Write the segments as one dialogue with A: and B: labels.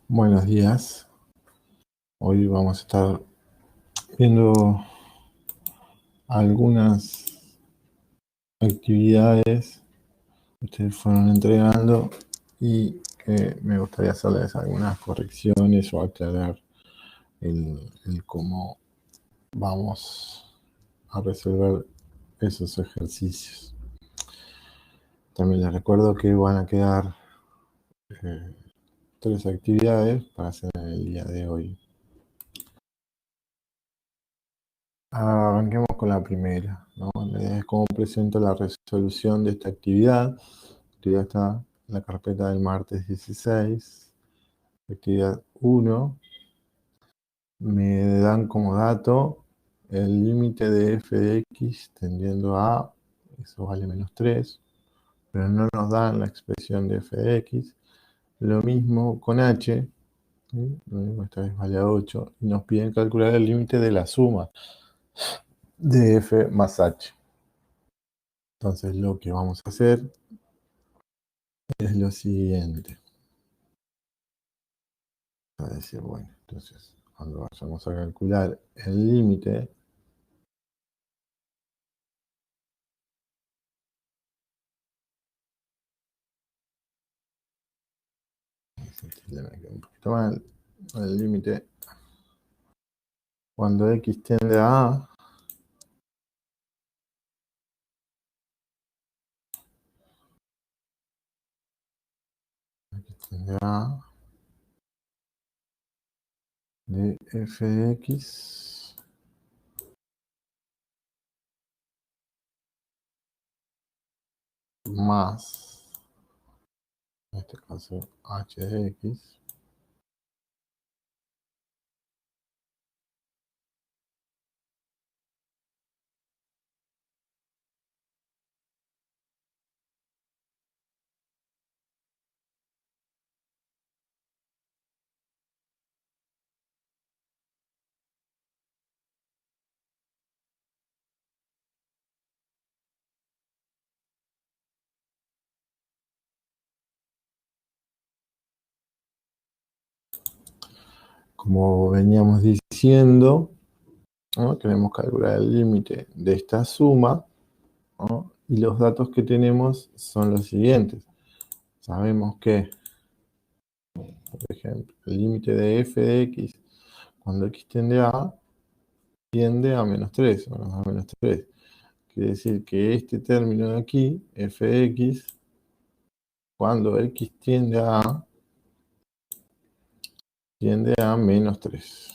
A: Buenos días. Hoy vamos a estar viendo algunas actividades que ustedes fueron entregando y que me gustaría hacerles algunas correcciones o aclarar el cómo vamos a resolver esos ejercicios. También les recuerdo que van a quedar 3 actividades para hacer en el día de hoy. Arranquemos con la primera, ¿no? La idea es cómo presento la resolución de esta actividad. La actividad está en la carpeta del martes 16. Actividad 1. Me dan como dato el límite de f de x tendiendo a, eso vale menos 3, pero no nos dan la expresión de f de x. Lo mismo con h, ¿sí? Lo mismo, esta vez vale a 8, y nos piden calcular el límite de la suma de f más h. Entonces lo que vamos a hacer es lo siguiente. A decir, bueno, entonces cuando vayamos a calcular el límite, me quedó un poquito mal, el límite cuando x tiende a a, x tiende a de f de x más, en este caso, h de x, como veníamos diciendo, ¿no? Queremos calcular el límite de esta suma, ¿no? Y los datos que tenemos son los siguientes. Sabemos que, por ejemplo, el límite de f de x cuando x tiende a menos 3, o a menos 3. Quiere decir que este término de aquí, f de x, cuando x tiende a menos 3.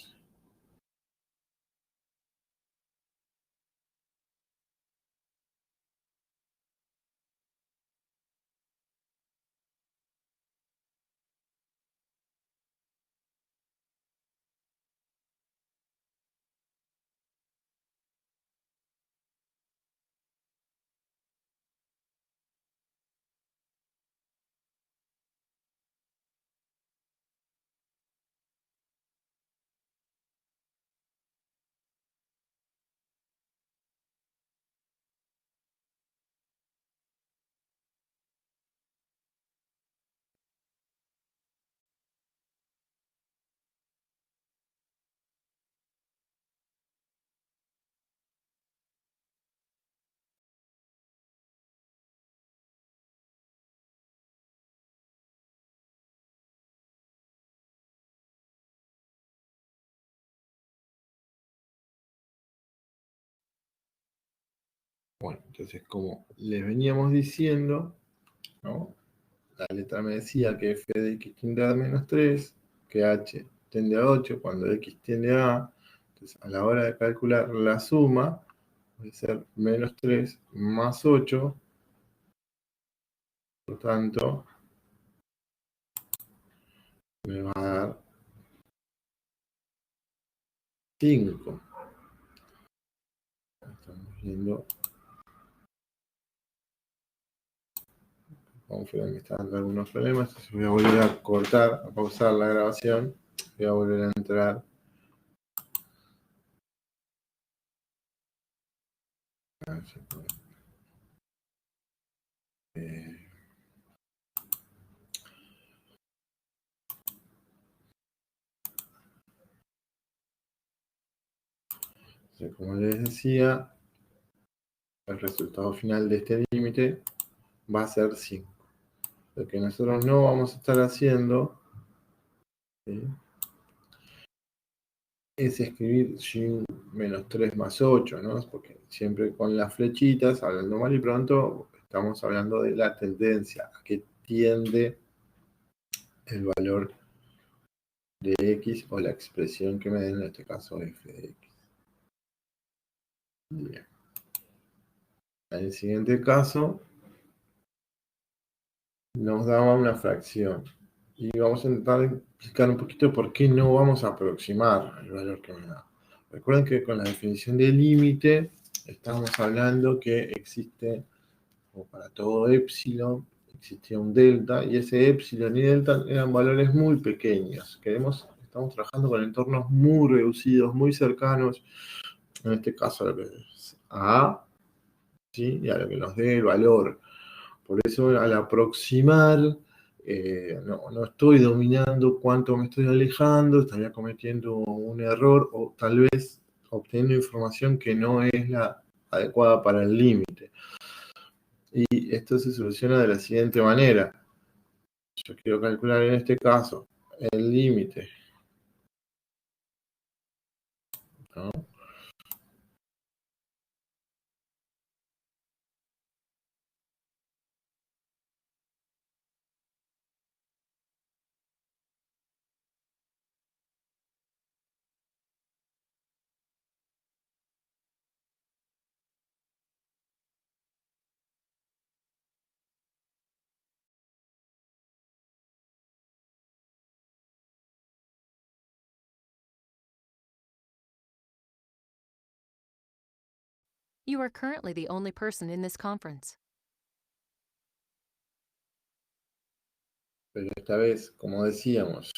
A: Bueno, entonces como les veníamos diciendo, ¿no? La letra me decía que f de x tiende a menos 3, que h tiende a 8 cuando x tiende a a. Entonces, a la hora de calcular la suma, puede ser menos 3 más 8, por lo tanto, me va a dar 5. Estamos viendo, vamos a ver que está dando algunos problemas, entonces voy a volver a cortar, a pausar la grabación, voy a volver a entrar. A ver si puedo. Como les decía, el resultado final de este límite va a ser 5. Lo que nosotros no vamos a estar haciendo, ¿sí?, es escribir y menos 3 más 8, ¿no? Porque siempre con las flechitas, hablando mal y pronto, estamos hablando de la tendencia a que tiende el valor de x o la expresión que me den, en este caso f de x. Bien. En el siguiente caso, nos daba una fracción. Y vamos a intentar explicar un poquito por qué no vamos a aproximar el valor que me da. Recuerden que con la definición de límite estamos hablando que existe, o para todo epsilon, existía un delta, y ese epsilon y delta eran valores muy pequeños. Estamos trabajando con entornos muy reducidos, muy cercanos, en este caso a lo que es A, ¿sí?, y a lo que nos dé el valor. Por eso al aproximar, no estoy dominando cuánto me estoy alejando, estaría cometiendo un error o tal vez obteniendo información que no es la adecuada para el límite. Y esto se soluciona de la siguiente manera. Yo quiero calcular en este caso el límite, ¿no?
B: You are currently the only person in this conference.
A: Pero esta vez, como decíamos,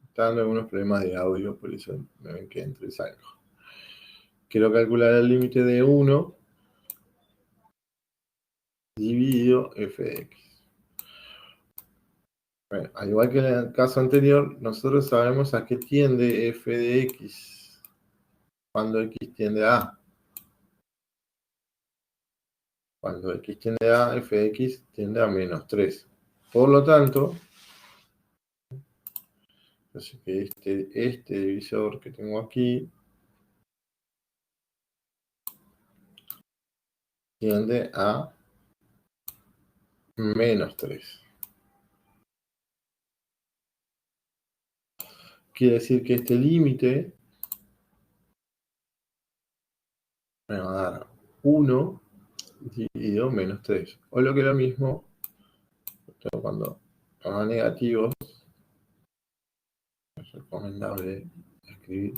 A: está dando algunos problemas de audio, por eso me ven que entro y salgo. Quiero calcular el límite de 1 dividido f de x. Bueno, al igual que en el caso anterior, nosotros sabemos a qué tiende f de x cuando x tiende a a. Cuando x tiende a a, f de x tiende a menos 3. Por lo tanto, así que este divisor que tengo aquí tiende a menos 3. Quiere decir que este límite me va a dar 1 dividido menos 3. O lo que es lo mismo, cuando a negativos, es recomendable escribir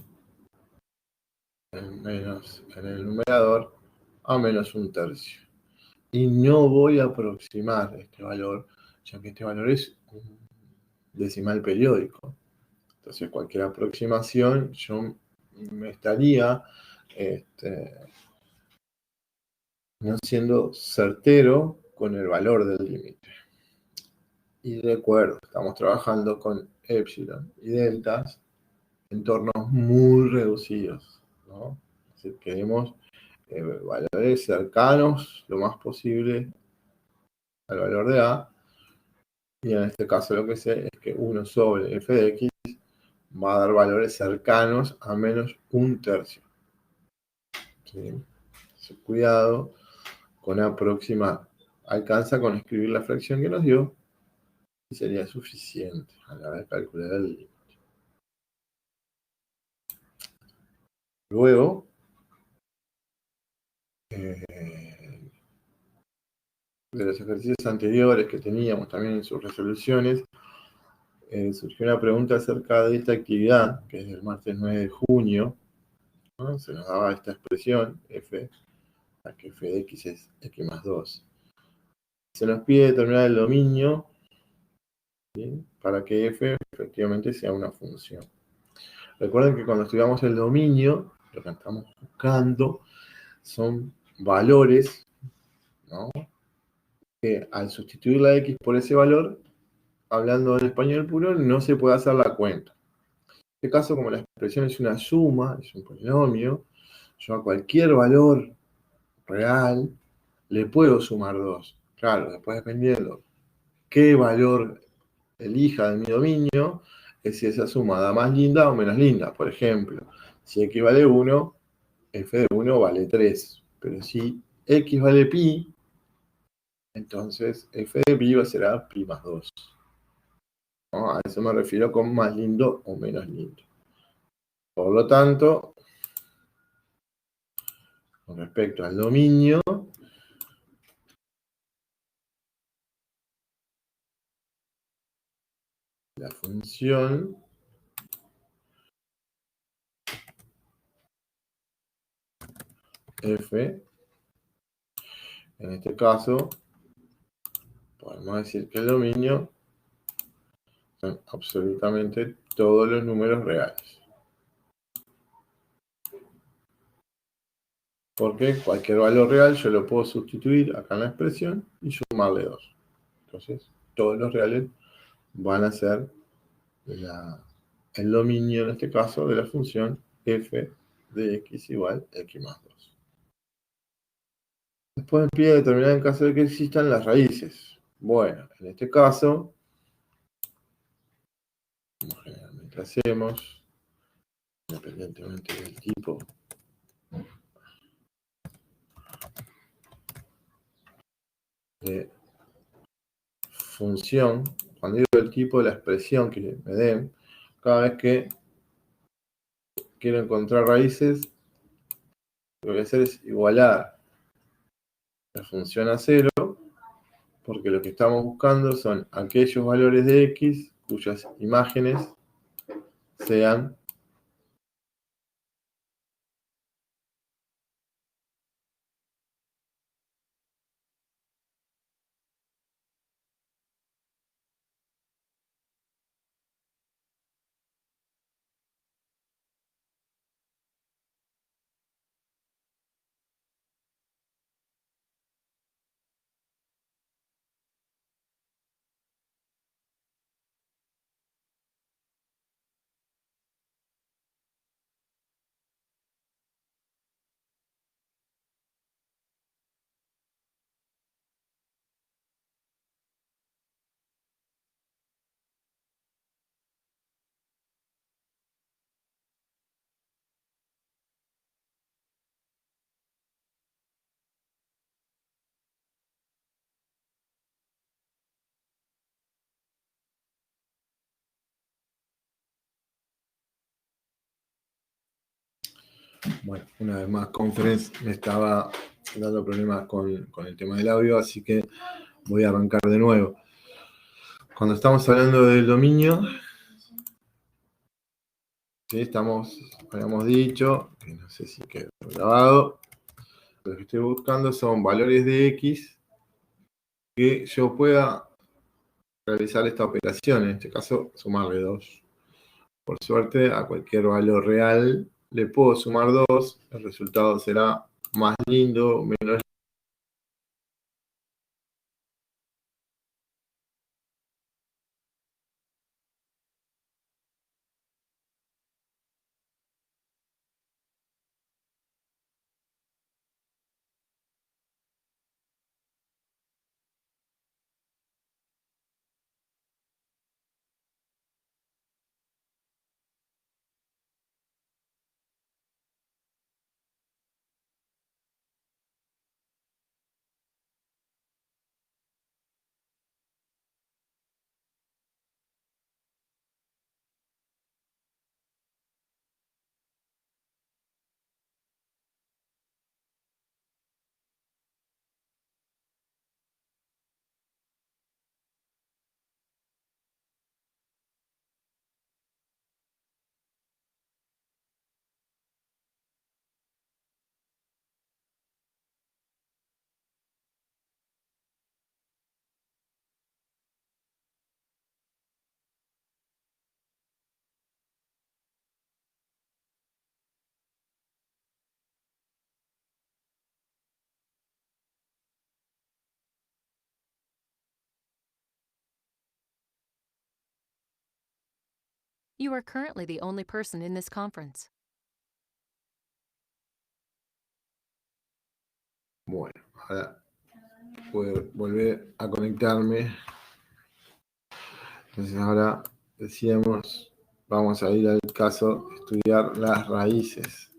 A: en el numerador a menos 1/3. Y no voy a aproximar este valor, ya que este valor es un decimal periódico. Entonces, cualquier aproximación, yo me estaría no siendo certero con el valor del límite. Y recuerdo, estamos trabajando con epsilon y deltas, entornos muy reducidos, ¿no? Es decir, queremos valores cercanos lo más posible al valor de A, y en este caso lo que sé es que 1 sobre f de x va a dar valores cercanos a menos 1/3. ¿Sí? Entonces, cuidado con aproximar. Alcanza con escribir la fracción que nos dio y sería suficiente a la hora de calcular el límite. Luego, de los ejercicios anteriores que teníamos también en sus resoluciones, surgió una pregunta acerca de esta actividad, que es del martes 9 de junio, ¿no? Se nos daba esta expresión, f, a que f de x es x más 2. Se nos pide determinar el dominio, ¿sí?, para que f efectivamente sea una función. Recuerden que cuando estudiamos el dominio, lo que estamos buscando son valores, ¿no?, que al sustituir la x por ese valor, hablando en español puro, no se puede hacer la cuenta. En este caso, como la expresión es una suma, es un polinomio, Yo a cualquier valor real le puedo sumar 2. Claro, después dependiendo qué valor elija de mi dominio, es si esa suma da más linda o menos linda. Por ejemplo, si x vale 1, f de 1 vale 3. Pero si x vale pi, entonces f de pi será pi más 2. ¿No? A eso me refiero con más lindo o menos lindo. Por lo tanto, con respecto al dominio, la función f, en este caso, podemos decir que el dominio son absolutamente todos los números reales. Porque cualquier valor real yo lo puedo sustituir acá en la expresión y sumarle 2. Entonces, todos los reales van a ser el dominio, en este caso, de la función f de x igual a x más 2. Después me pide determinar en caso de que existan las raíces. Bueno, en este caso, como generalmente hacemos, independientemente del tipo de función, cuando digo el tipo de la expresión que me den, cada vez que quiero encontrar raíces, lo que voy a hacer es igualar la función a 0, porque lo que estamos buscando son aquellos valores de x cuyas imágenes sean bueno, una vez más, Conference me estaba dando problemas con el tema del audio, así que voy a arrancar de nuevo. Cuando estamos hablando del dominio, ¿sí? Habíamos dicho, que no sé si quedó grabado, lo que estoy buscando son valores de x que yo pueda realizar esta operación, en este caso sumarle 2. Por suerte, a cualquier valor real le puedo sumar 2, el resultado será más lindo, menos.
B: You are currently the only person in this conference.
A: Bueno, ahora puedo volver a conectarme. Entonces ahora decíamos, vamos a ir al caso de estudiar las raíces.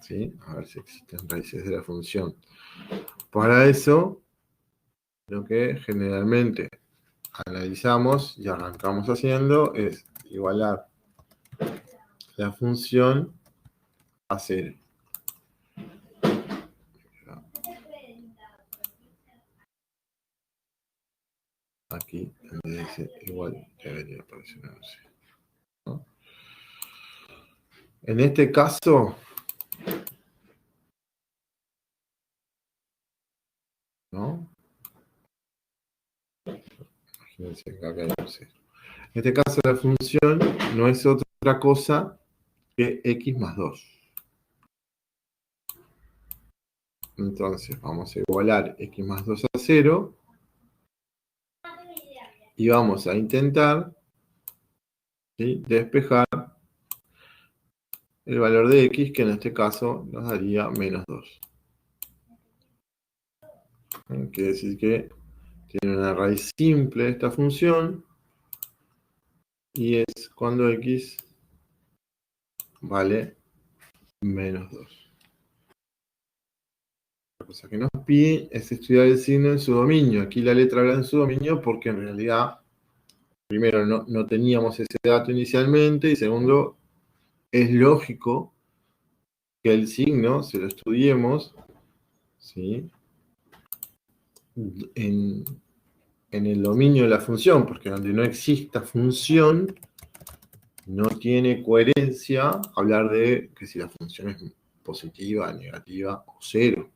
A: ¿Sí? A ver si existen raíces de la función. Para eso, lo que generalmente analizamos y arrancamos haciendo es igualar la función a 0. Aquí, en vez de ese, igual debería aparecer un 0, ¿no? En este caso, ¿no? Imagínense que acá hay un 0. En este caso, la función no es otra cosa que x más 2. Entonces, vamos a igualar x más 2 a 0 y vamos a intentar, ¿sí?, despejar el valor de x, que en este caso nos daría menos 2. Quiere decir que tiene una raíz simple esta función y es cuando x vale menos 2. La cosa que nos pide es estudiar el signo en su dominio. Aquí la letra habla en su dominio porque en realidad, primero, no teníamos ese dato inicialmente, y segundo, es lógico que el signo se lo estudiemos, ¿sí?, en el dominio de la función, porque donde no exista función, no tiene coherencia hablar de que si la función es positiva, negativa o 0.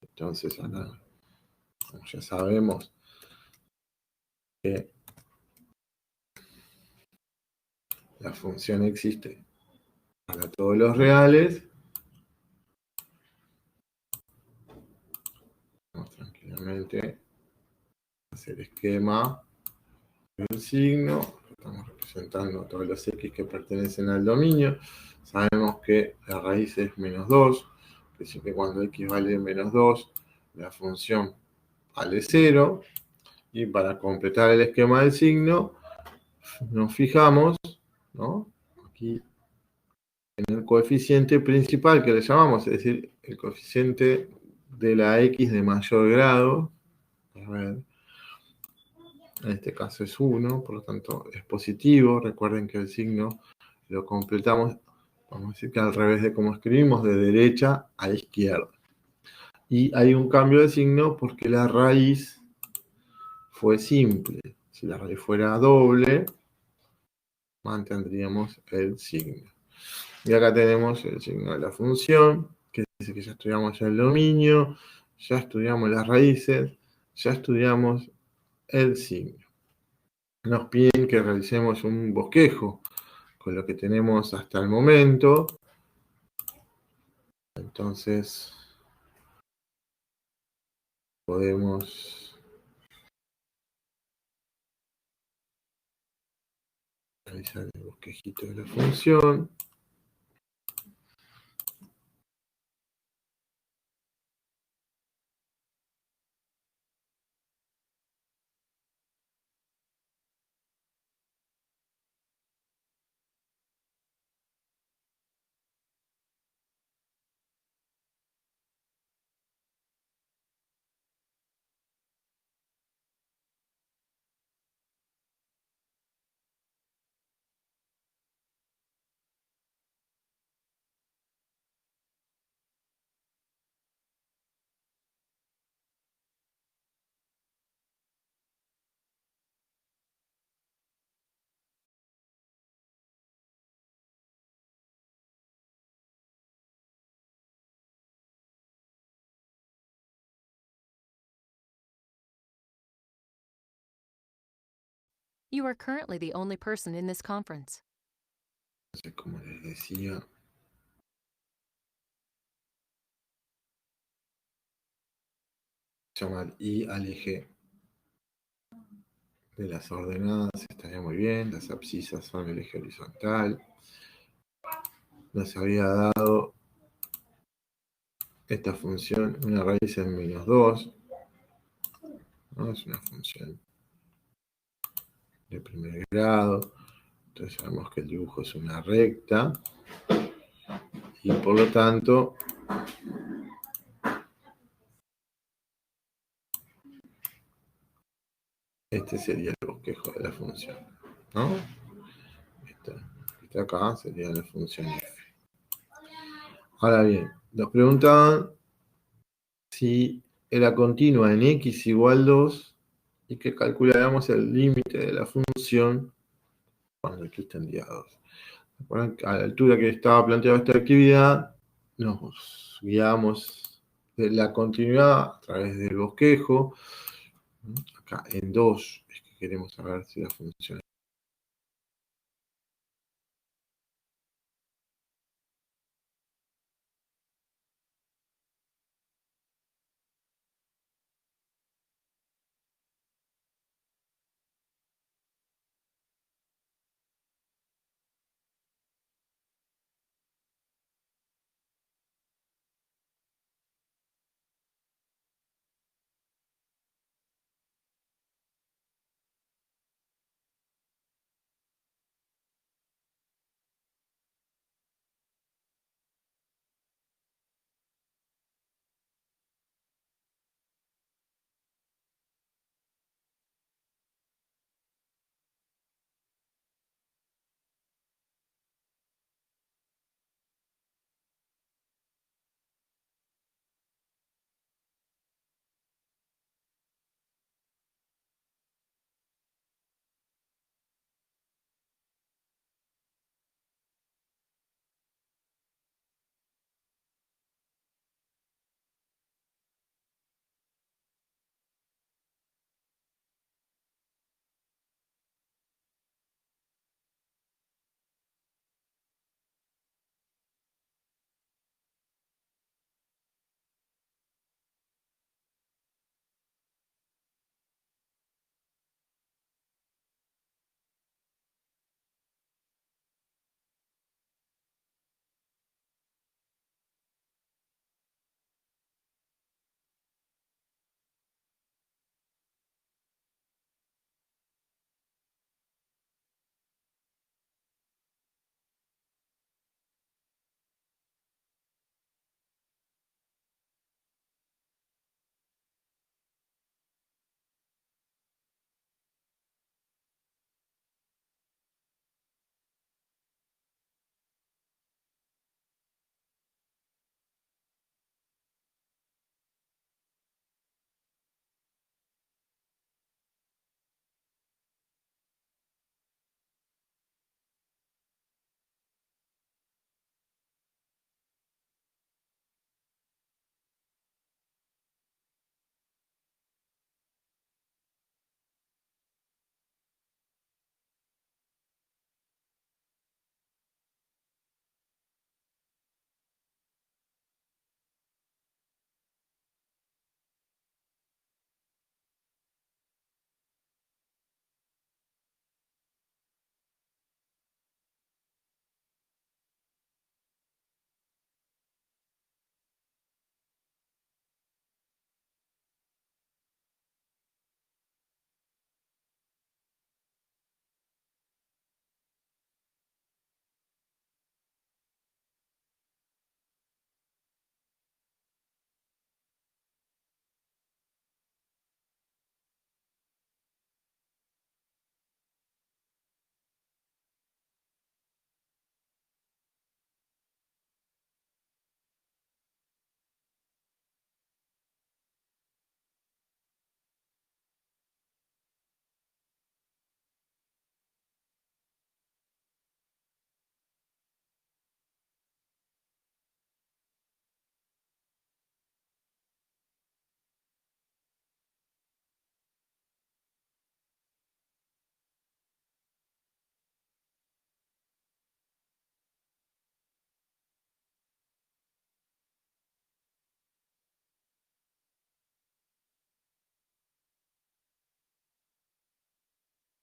A: Entonces, acá, como ya sabemos que la función existe para todos los reales, vamos tranquilamente a hacer esquema del signo. Estamos representando a todos los x que pertenecen al dominio. Sabemos que la raíz es menos 2, que decir que cuando x vale menos 2, la función vale 0. Y para completar el esquema del signo, nos fijamos, ¿no?, aquí en el coeficiente principal, que le llamamos, es decir, el coeficiente de la x de mayor grado. A ver, en este caso es 1, por lo tanto es positivo. Recuerden que el signo lo completamos, vamos a decir que al revés de como escribimos, de derecha a izquierda. Y hay un cambio de signo porque la raíz fue simple. Si la raíz fuera doble, mantendríamos el signo. Y acá tenemos el signo de la función, que dice que ya estudiamos el dominio, ya estudiamos las raíces, ya estudiamos el signo. Nos piden que realicemos un bosquejo con lo que tenemos hasta el momento. Entonces, podemos realizar el bosquejito de la función.
B: You are currently the only person in this conference.
A: Entonces, como les decía, llamar I al eje de las ordenadas estaría muy bien. Las abscisas son el eje horizontal. Nos había dado esta función, una raíz en -2, ¿no? Es una función de primer grado. Entonces sabemos que el dibujo es una recta y por lo tanto este sería el bosquejo de la función, ¿no? Esta acá sería la función f. Ahora bien, nos preguntaban si era continua en x igual 2 y que calculáramos el límite de la función cuando x tendría a 2. A la altura que estaba planteada esta actividad, nos guiamos de la continuidad a través del bosquejo. Acá en 2 es que queremos saber si la función.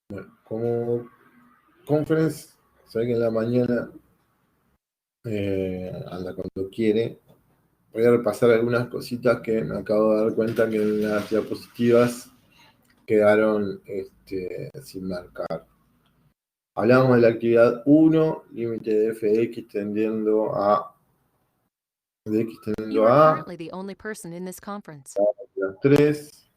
A: Bueno, como conference, sabe que en la mañana anda cuando quiere, voy a repasar algunas cositas que me acabo de dar cuenta que en las diapositivas quedaron sin marcar. Hablamos de la actividad 1, límite de f de x tendiendo a
B: You are currently the only person in this conference.
A: 3.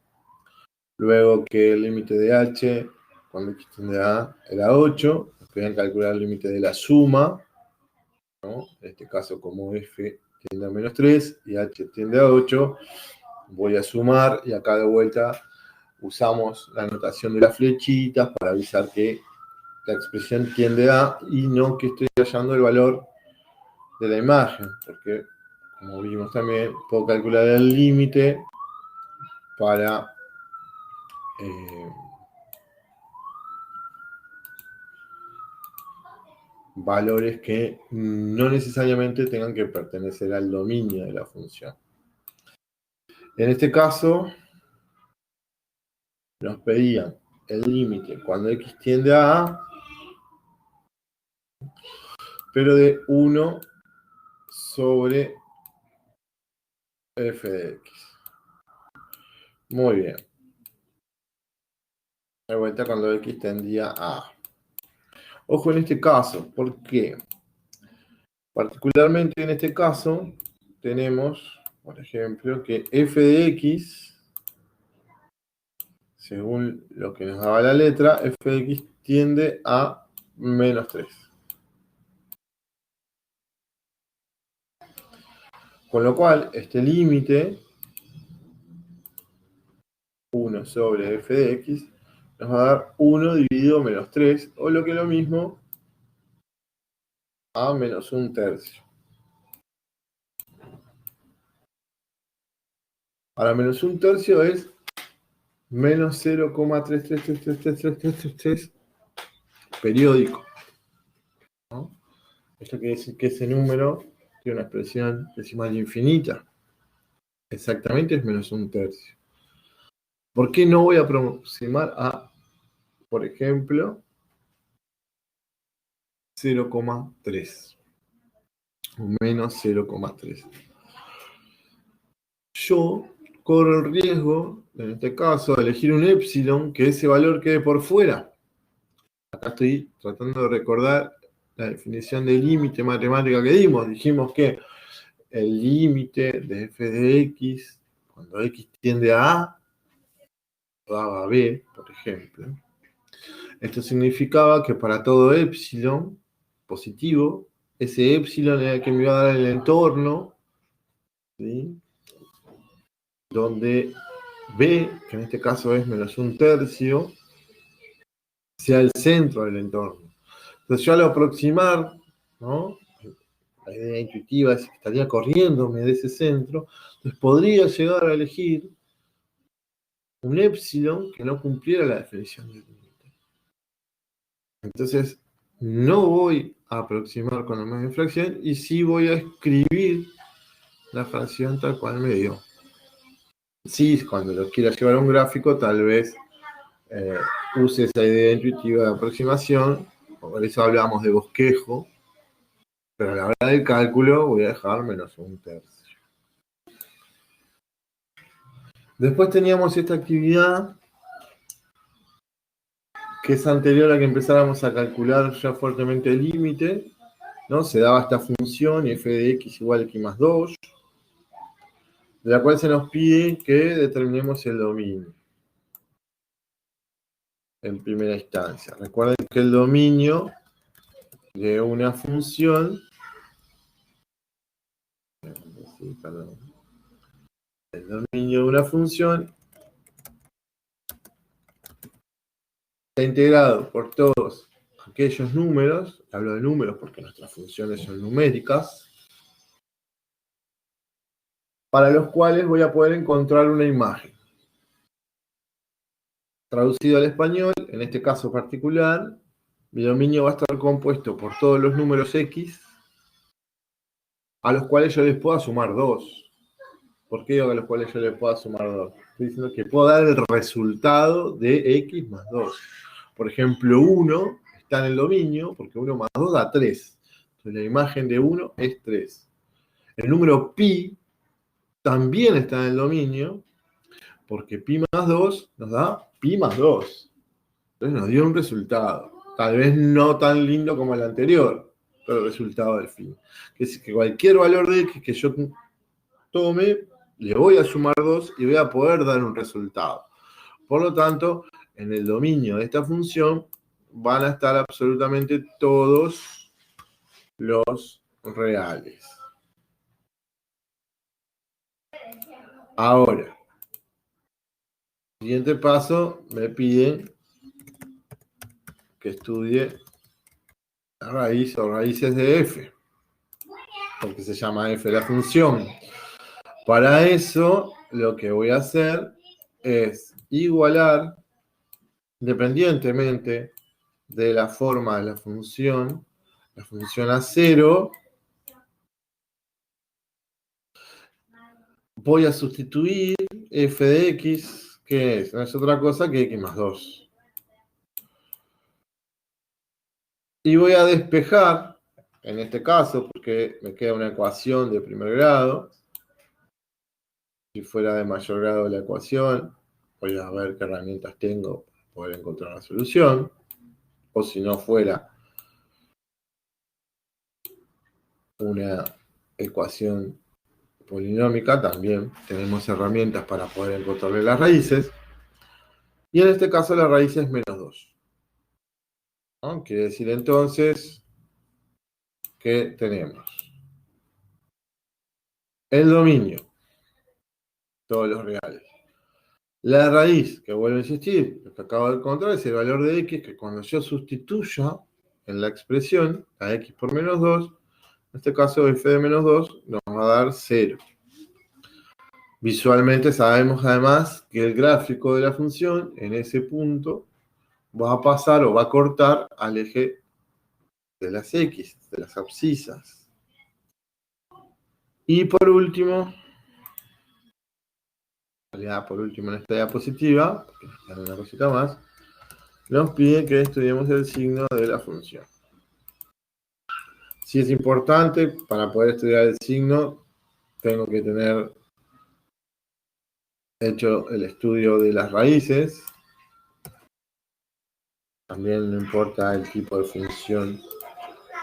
A: Luego que el límite de h cuando x tiende a A era 8. Podían calcular el límite de la suma, ¿no? En este caso, como f tiende a menos 3 y h tiende a 8, voy a sumar y acá de vuelta usamos la notación de las flechitas para avisar que la expresión tiende a y no que estoy hallando el valor de la imagen, porque como vimos también puedo calcular el límite para valores que no necesariamente tengan que pertenecer al dominio de la función. En este caso, nos pedían el límite cuando x tiende a A, pero de 1 sobre f de x. Muy bien. De vuelta cuando x tendía a A. Ojo en este caso, ¿por qué? Particularmente en este caso, tenemos, por ejemplo, que f de x, según lo que nos daba la letra, f de x tiende a menos 3. Con lo cual, este límite, 1 sobre f de x, nos va a dar 1 dividido menos 3, o lo que es lo mismo, a menos 1/3. Ahora, menos 1/3 es menos 0,333333 periódico, ¿no? Esto quiere decir que ese número tiene una expresión decimal infinita. Exactamente es menos 1/3. ¿Por qué no voy a aproximar a, por ejemplo, 0,3? O menos 0,3. Yo corro el riesgo, en este caso, de elegir un epsilon, que ese valor quede por fuera. Acá estoy tratando de recordar la definición de límite matemática que dimos. Dijimos que el límite de f de x, cuando x tiende a A, daba a B, por ejemplo. Esto significaba que para todo epsilon positivo, ese epsilon era el que me iba a dar el entorno, ¿sí? Donde B, que en este caso es menos 1/3, sea el centro del entorno. Entonces yo al aproximar, ¿no? La idea intuitiva es que estaría corriéndome de ese centro, entonces podría llegar a elegir un epsilon que no cumpliera la definición del límite. Entonces no voy a aproximar con la media fracción y sí voy a escribir la fracción tal cual me dio. Sí, cuando lo quiera llevar a un gráfico, tal vez use esa idea intuitiva de aproximación, por eso hablamos de bosquejo, pero a la hora del cálculo voy a dejar menos 1/3. Después teníamos esta actividad que es anterior a que empezáramos a calcular ya fuertemente el límite, ¿no? Se daba esta función f de x igual a x más 2, de la cual se nos pide que determinemos el dominio en primera instancia. Recuerden que el dominio de una función, el dominio de una función está integrado por todos aquellos números, hablo de números porque nuestras funciones son numéricas, para los cuales voy a poder encontrar una imagen. Traducido al español, en este caso particular, mi dominio va a estar compuesto por todos los números x, a los cuales yo les pueda sumar 2. ¿Por qué digo que a los cuales yo les pueda sumar 2? Estoy diciendo que puedo dar el resultado de x más 2. Por ejemplo, 1 está en el dominio, porque 1 más 2 da 3. Entonces la imagen de 1 es 3. El número pi también está en el dominio, porque pi más 2 nos da pi más 2. Entonces nos dio un resultado. Tal vez no tan lindo como el anterior, pero el resultado del fin. Que es que cualquier valor de x que yo tome, le voy a sumar 2 y voy a poder dar un resultado. Por lo tanto, en el dominio de esta función van a estar absolutamente todos los reales. Ahora, siguiente paso, me piden que estudie la raíz o raíces de f, porque se llama f la función. Para eso, lo que voy a hacer es igualar, independientemente de la forma de la función a 0, voy a sustituir f de x, que es, no es otra cosa que x más 2. Y voy a despejar, en este caso, porque me queda una ecuación de primer grado. Si fuera de mayor grado la ecuación, voy a ver qué herramientas tengo para poder encontrar la solución. O si no fuera una ecuación polinómica, también tenemos herramientas para poder encontrarle las raíces. Y en este caso la raíz es menos 2. ¿No? Quiere decir entonces que tenemos el dominio, todos los reales. La raíz, que vuelvo a insistir, lo que acabo de encontrar es el valor de x, que cuando yo sustituya en la expresión a x por menos 2, en este caso f de menos 2 nos va a dar 0. Visualmente sabemos además que el gráfico de la función en ese punto va a pasar o va a cortar al eje de las x, de las abscisas. Y por último en esta diapositiva, porque nos queda una cosita más, nos piden que estudiemos el signo de la función. Si es importante, para poder estudiar el signo, tengo que tener hecho el estudio de las raíces. También no importa el tipo de función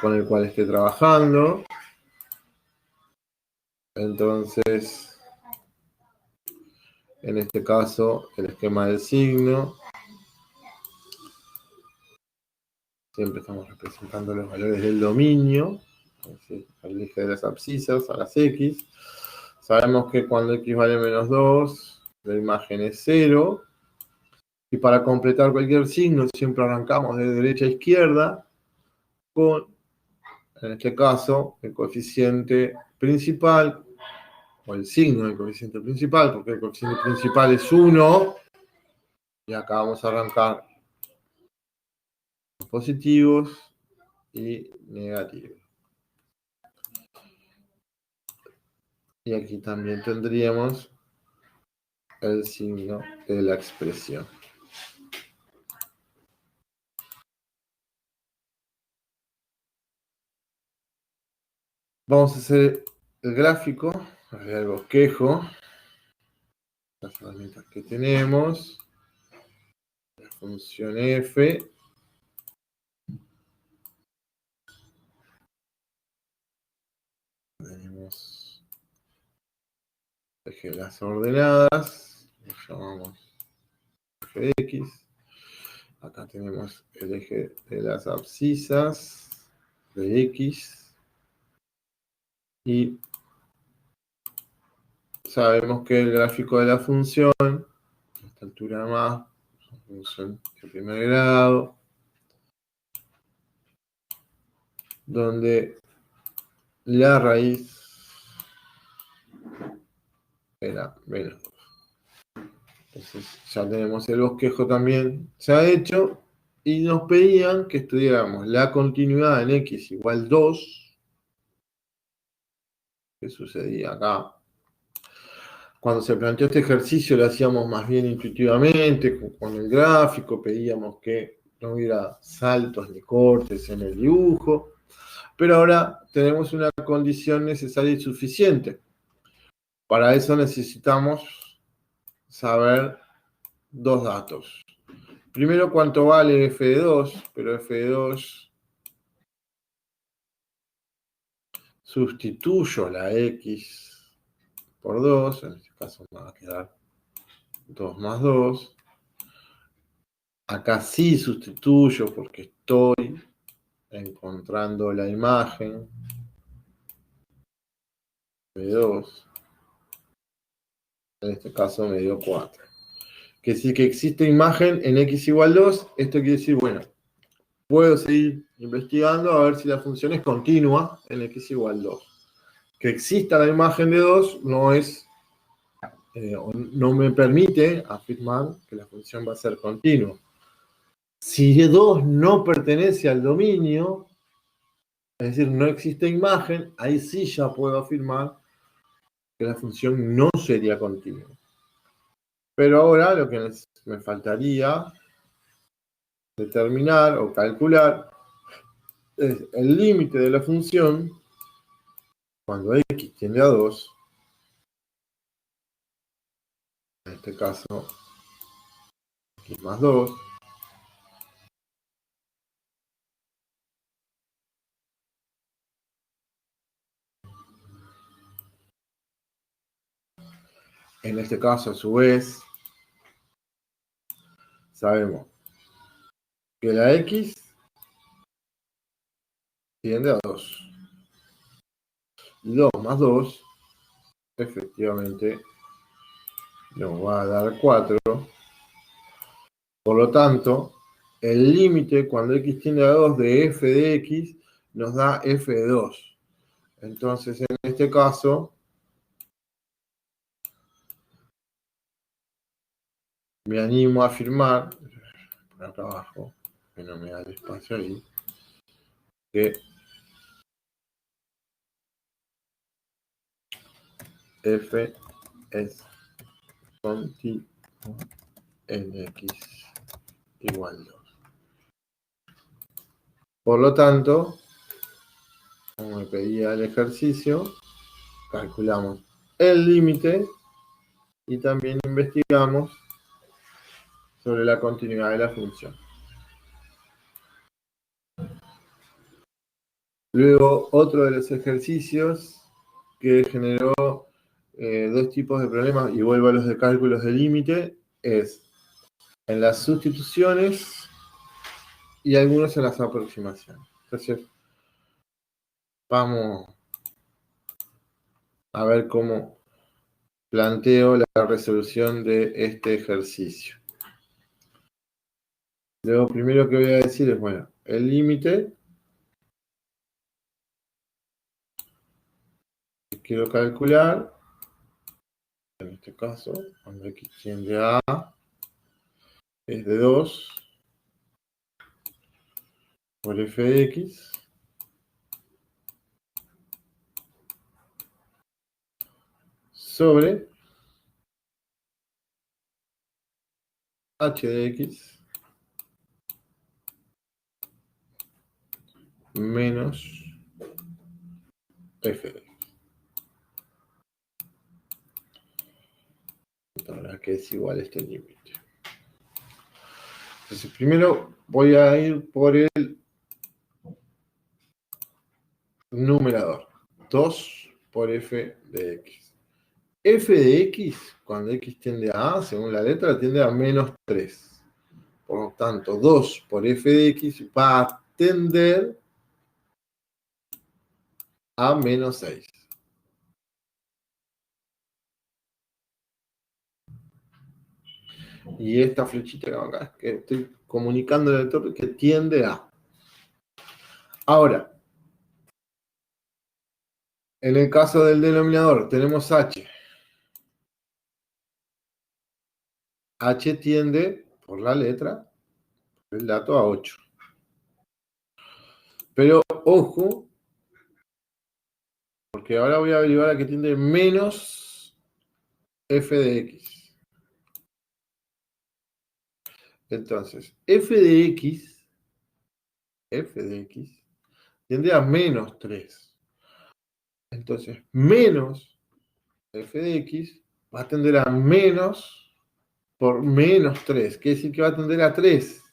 A: con el cual esté trabajando. Entonces, en este caso, el esquema del signo. Siempre estamos representando los valores del dominio, al eje de las abscisas, a las x. Sabemos que cuando x vale menos 2, la imagen es 0. Y para completar cualquier signo, siempre arrancamos de derecha a izquierda, con, en este caso, el coeficiente principal, o el signo del coeficiente principal, porque el coeficiente principal es 1, y acá vamos a arrancar positivos y negativos. Y aquí también tendríamos el signo de la expresión. Vamos a hacer el gráfico, el bosquejo, las herramientas que tenemos, la función f. Tenemos el eje de las ordenadas, lo llamamos eje de x. Acá tenemos el eje de las abscisas de x. Y sabemos que el gráfico de la función, a esta altura más, es una función de primer grado, donde la raíz era menos 2. Entonces ya tenemos el bosquejo también se ha hecho, y nos pedían que estudiáramos la continuidad en x igual 2. ¿Qué sucedía acá? Cuando se planteó este ejercicio lo hacíamos más bien intuitivamente, con el gráfico, pedíamos que no hubiera saltos ni cortes en el dibujo, pero ahora tenemos una condición necesaria y suficiente Para eso necesitamos saber dos datos. Primero, cuánto vale f de 2, pero f de 2 sustituyo la x por 2, en este caso me va a quedar 2 más 2. Acá sí sustituyo porque estoy encontrando la imagen de 2. En este caso me dio 4. Que si que existe imagen en x igual 2, esto quiere decir, bueno, puedo seguir investigando a ver si la función es continua en x igual 2. Que exista la imagen de 2 no es, no me permite afirmar que la función va a ser continua. Si 2 no pertenece al dominio, es decir, no existe imagen, ahí sí ya puedo afirmar que la función no sería continua. Pero ahora lo que me faltaría determinar o calcular es el límite de la función cuando x tiende a 2, en este caso x más 2, en este caso a su vez sabemos que la x tiende a 2 y 2 más 2 efectivamente nos va a dar 4. Por lo tanto, el límite cuando x tiende a 2 de f de x nos da f de 2. Entonces, en este caso, me animo a afirmar, por acá abajo, que no me da el espacio ahí, que f es continuo en x igual 2. Por lo tanto, como me pedía el ejercicio, calculamos el límite y también investigamos sobre la continuidad de la función. Luego, otro de los ejercicios que generó dos tipos de problemas, y vuelvo a los de cálculos de límite, es en las sustituciones y algunos en las aproximaciones. Entonces, vamos a ver cómo planteo la resolución de este ejercicio. Lo primero que voy a decir es, bueno, el límite que quiero calcular, en este caso, cuando x tiende a es de 2 por f de x sobre h de x menos f de x. Ahora que es igual a este límite. Entonces, primero voy a ir por el numerador. 2 por f de x. F de x, cuando x tiende a según la letra, tiende a menos 3. Por lo tanto, 2 por f de x va a tender a menos 6. Y esta flechita que acá, que estoy comunicando al lector que tiende a. Ahora, en el caso del denominador tenemos h. H tiende, por la letra, el dato a 8. Pero, ojo, porque ahora voy a averiguar a que tiende menos f de x. Entonces, f de x tiende a menos 3. Entonces, menos f de x va a tender a menos por menos 3. Quiere decir que va a tender a 3.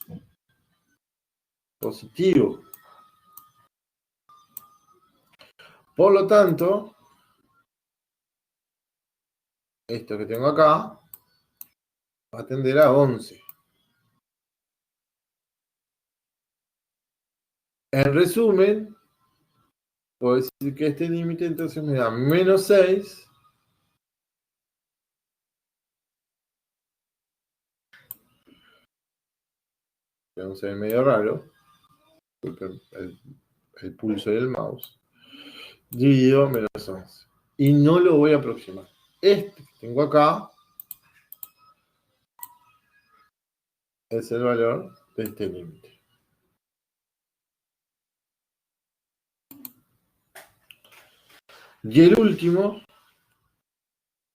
A: Positivo. Por lo tanto, esto que tengo acá va a tender a 11. En resumen, puedo decir que este límite entonces me da menos 6 que no se ve medio raro, el pulso del mouse, dividido menos 11. Y no lo voy a aproximar. Este que tengo acá es el valor de este límite. Y el último,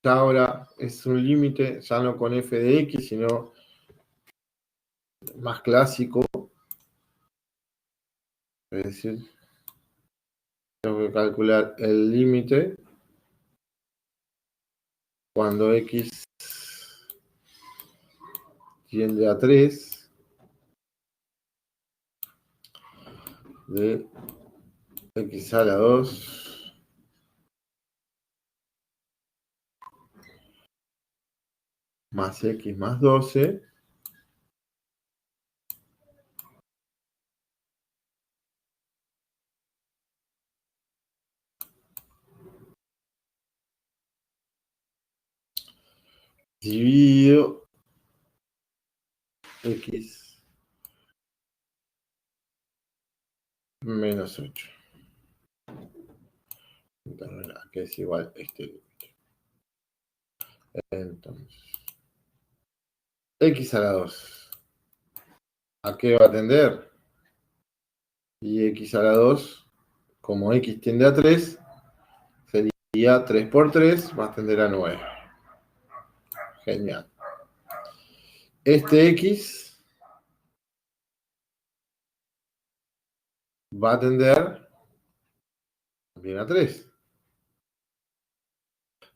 A: que ahora es un límite ya no con f de x, sino más clásico. Es decir, tengo que calcular el límite cuando x tiende a 3 de x a la 2 más x más 12 dividido x menos 8. Entonces, que es igual a este límite. Entonces, x a la 2. ¿A qué va a tender? Y x a la 2, como x tiende a 3, sería 3 por 3, va a tender a 9. Genial. Este x va a tender también a 3.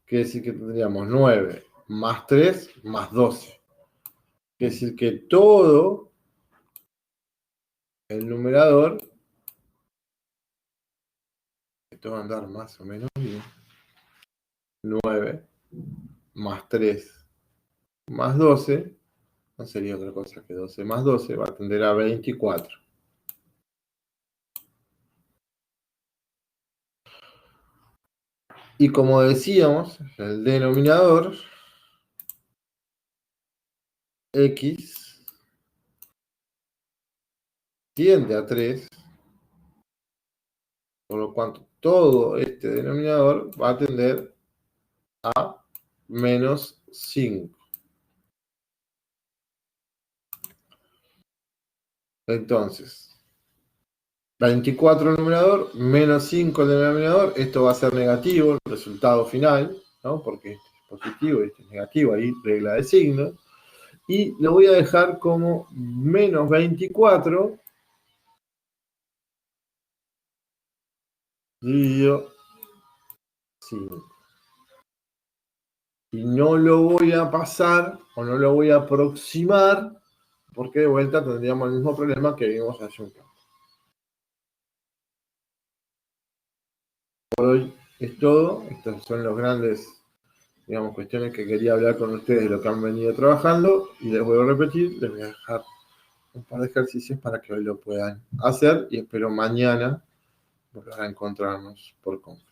A: Quiere decir que tendríamos 9 más 3 más 12. Quiere decir que todo el numerador, esto va a andar más o menos bien, 9 más 3 más 12, no sería otra cosa que 12 más 12, va a tender a 24. Y como decíamos, el denominador, x tiende a 3, por lo cual todo este denominador va a tender a menos 5. Entonces, 24 el numerador, menos 5 el denominador, esto va a ser negativo, el resultado final, ¿no? Porque este es positivo y este es negativo, ahí regla de signo. Y lo voy a dejar como menos 24 dividido 5. Y no lo voy a pasar o no lo voy a aproximar porque de vuelta tendríamos el mismo problema que vimos hace un rato. Por hoy es todo. Estas son los grandes, digamos, cuestiones que quería hablar con ustedes de lo que han venido trabajando. Y les voy a repetir, les voy a dejar un par de ejercicios para que hoy lo puedan hacer y espero mañana volver a encontrarnos por conferencia.